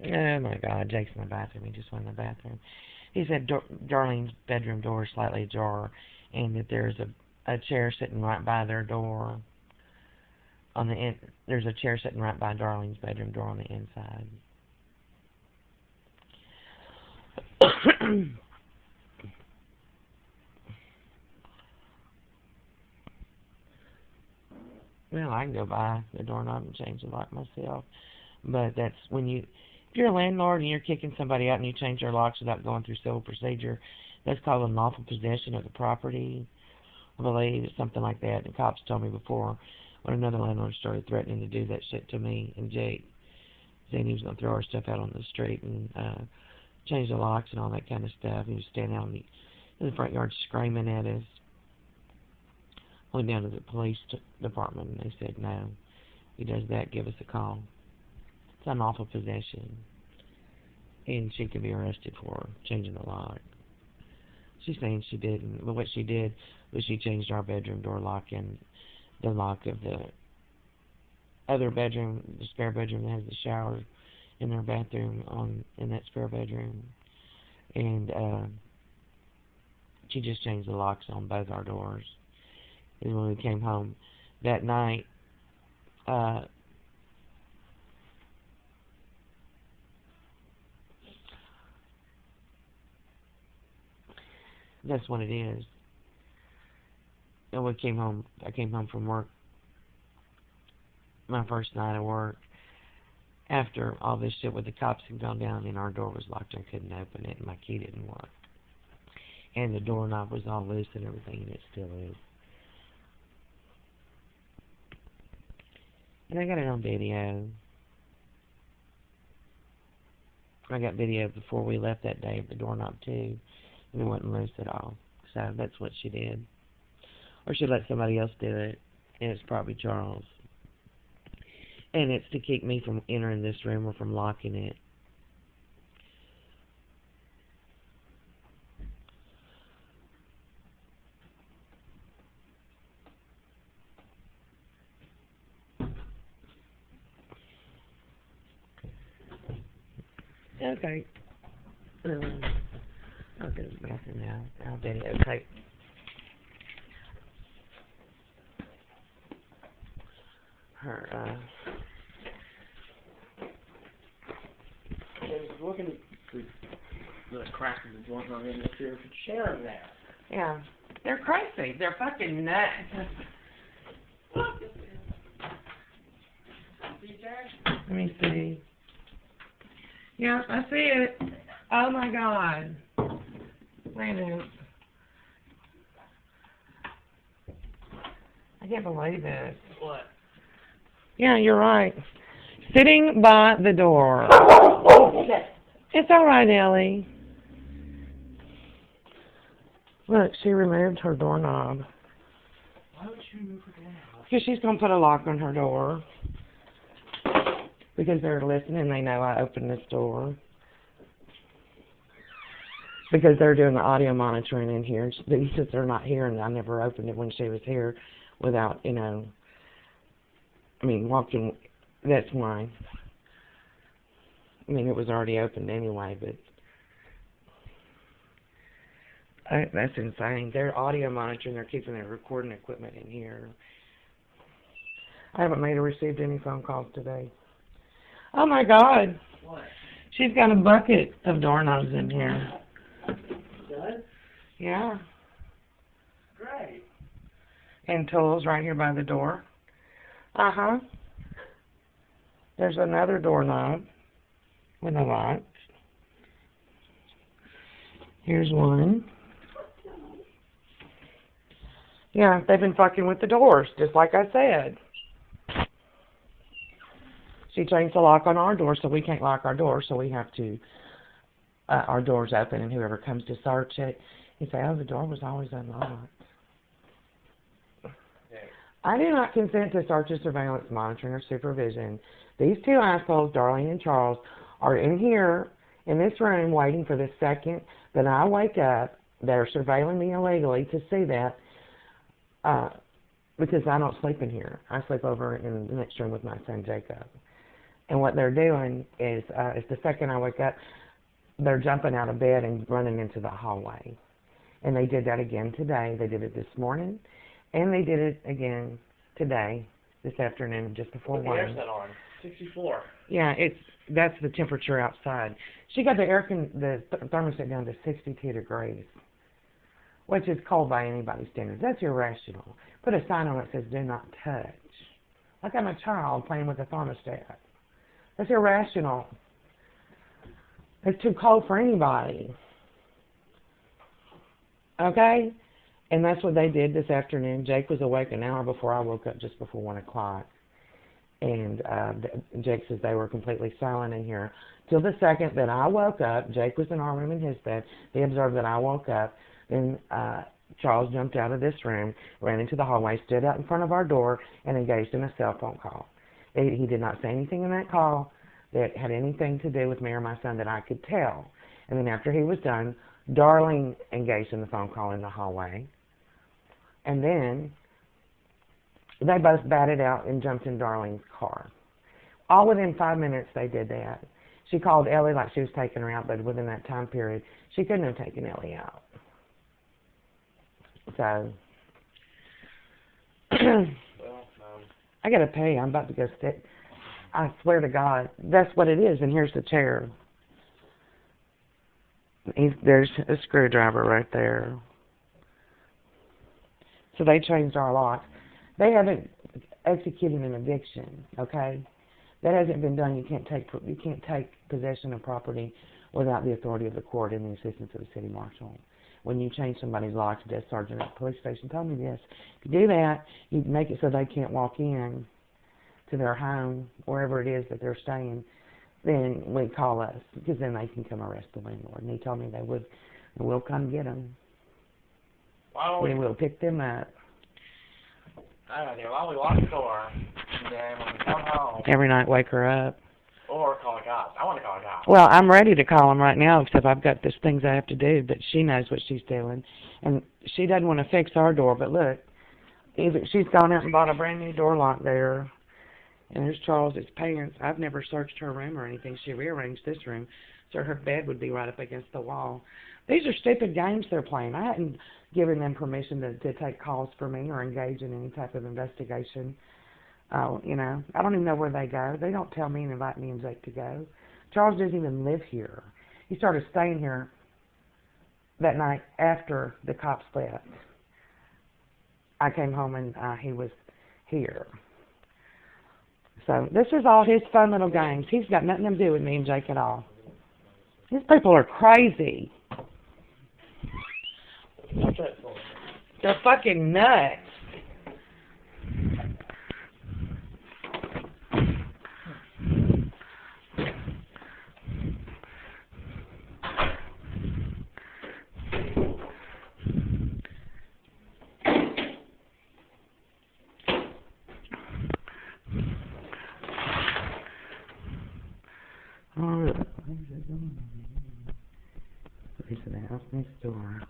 Oh my God, Jake's in the bathroom. He just went in the bathroom. He said Darlene's bedroom door is slightly ajar, and that there's a chair sitting right by their door. There's a chair sitting right by Darlene's bedroom door on the inside. Well, I can go by the doorknob and change the lock myself, but that's if you're a landlord and you're kicking somebody out and you change their locks without going through civil procedure, that's called unlawful possession of the property. I believe it's something like that. The cops told me before when another landlord started threatening to do that shit to me and Jake, saying he was going to throw our stuff out on the street and change the locks and all that kind of stuff. He was standing out in the front yard screaming at us. Went down to the police department and they said, no, if he does that, give us a call. It's unlawful possession. And she could be arrested for changing the lock. She's saying she didn't, but what she did was she changed our bedroom door lock and the lock of the other bedroom, the spare bedroom that has the shower in their bathroom in that spare bedroom. And she just changed the locks on both our doors. And when we came home that night, that's what it is. And I came home from work, my first night of work, after all this shit with the cops had gone down and our door was locked and I couldn't open it and my key didn't work. And the doorknob was all loose and everything, and it still is. And I got it on video. I got video before we left that day of the doorknob too, and it wasn't loose at all. So that's what she did. Or she let somebody else do it, and it's probably Charles. And it's to keep me from entering this room or from locking it. Okay. I'll go to the bathroom now. I'll videotape. Her, I was looking for the crack in the joint on in the chair for Sharon there. yeah. They're crazy. They're fucking nuts. Let me see. Yeah, I see it. Oh my God. Wait a minute. I can't believe this. What? Yeah, you're right. Sitting by the door. It's all right, Ellie. Look, she removed her doorknob. Why would she remove her doorknob? Because she's going to put a lock on her door. Because they're listening, they know I opened this door. Because they're doing the audio monitoring in here. Since they're not here, and I never opened it when she was here without, walking. That's why. It was already opened anyway, but that's insane. They're audio monitoring. They're keeping their recording equipment in here. I haven't received any phone calls today. Oh my God. What? She's got a bucket of doorknobs in here. Does? Yeah. Great. And tools right here by the door. Uh-huh. There's another doorknob with a lock. Here's one. Yeah, they've been fucking with the doors, just like I said. She changed the lock on our door, so we can't lock our door, so we have to, our door's open, and whoever comes to search it, he say, oh, the door was always unlocked. Okay. I do not consent to searches, surveillance, monitoring, or supervision. These two assholes, Darlene and Charles, are in here, in this room, waiting for the second that I wake up. They're surveilling me illegally to see that, because I don't sleep in here. I sleep over in the next room with my son, Jacob. And what they're doing is the second I wake up, they're jumping out of bed and running into the hallway. And they did that again today. They did it this morning, and they did it again today, this afternoon, just before Put the 1. air set on. 64. Yeah, that's the temperature outside. She got the thermostat down to 62 degrees, which is cold by anybody's standards. That's irrational. Put a sign on it that says "Do not touch." Like I'm a child playing with a thermostat. That's irrational. It's too cold for anybody. Okay? And that's what they did this afternoon. Jake was awake an hour before I woke up, just before 1 o'clock. And Jake says they were completely silent in here. Till the second that I woke up, Jake was in our room in his bed. They observed that I woke up. Then Charles jumped out of this room, ran into the hallway, stood out in front of our door, and engaged in a cell phone call. He did not say anything in that call that had anything to do with me or my son that I could tell. And then after he was done, Darlene engaged in the phone call in the hallway. And then they both batted out and jumped in Darlene's car. All within 5 minutes they did that. She called Ellie like she was taking her out, but within that time period, she couldn't have taken Ellie out. So, I gotta pay. I'm about to go sit. I swear to God, that's what it is. And here's the chair. There's a screwdriver right there. So they changed our locks. They haven't executed an eviction, okay? That hasn't been done. You can't take possession of property without the authority of the court and the assistance of the city marshal. When you change somebody's locks, the desk sergeant at the police station told me this. If you do that, you make it so they can't walk in to their home, wherever it is that they're staying, then we call us, because then they can come arrest the landlord. And he told me they would, and we'll come get them. And we'll pick them up. I don't know. Why don't we lock the door and then when we come home, Every night, wake her up. or call a cop? I want to call a cop. Well, I'm ready to call them right now, except I've got these things I have to do, but she knows what she's doing. And she doesn't want to fix our door, but look, she's gone out and bought a brand new door lock there. And there's Charles's pants. I've never searched her room or anything. She rearranged this room so her bed would be right up against the wall. These are stupid games they're playing. I hadn't given them permission to take calls for me or engage in any type of investigation. You know, I don't even know where they go. They don't tell me and invite me and Jake to go. Charles doesn't even live here. He started staying here that night after the cops left. I came home and he was here. So this is all his fun little games. He's got nothing to do with me and Jake at all. These people are crazy. What's that for? They're fucking nuts. Oh, these are the house next door.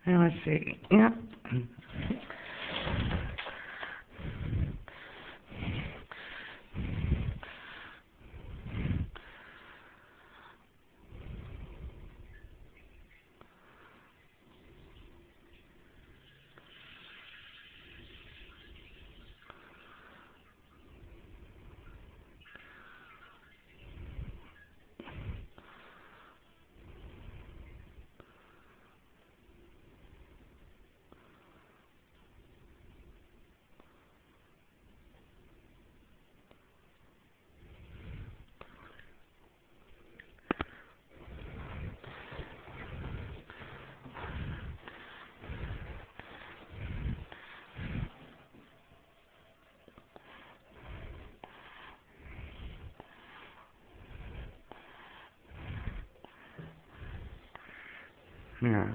Now let's see. Yep. Yeah.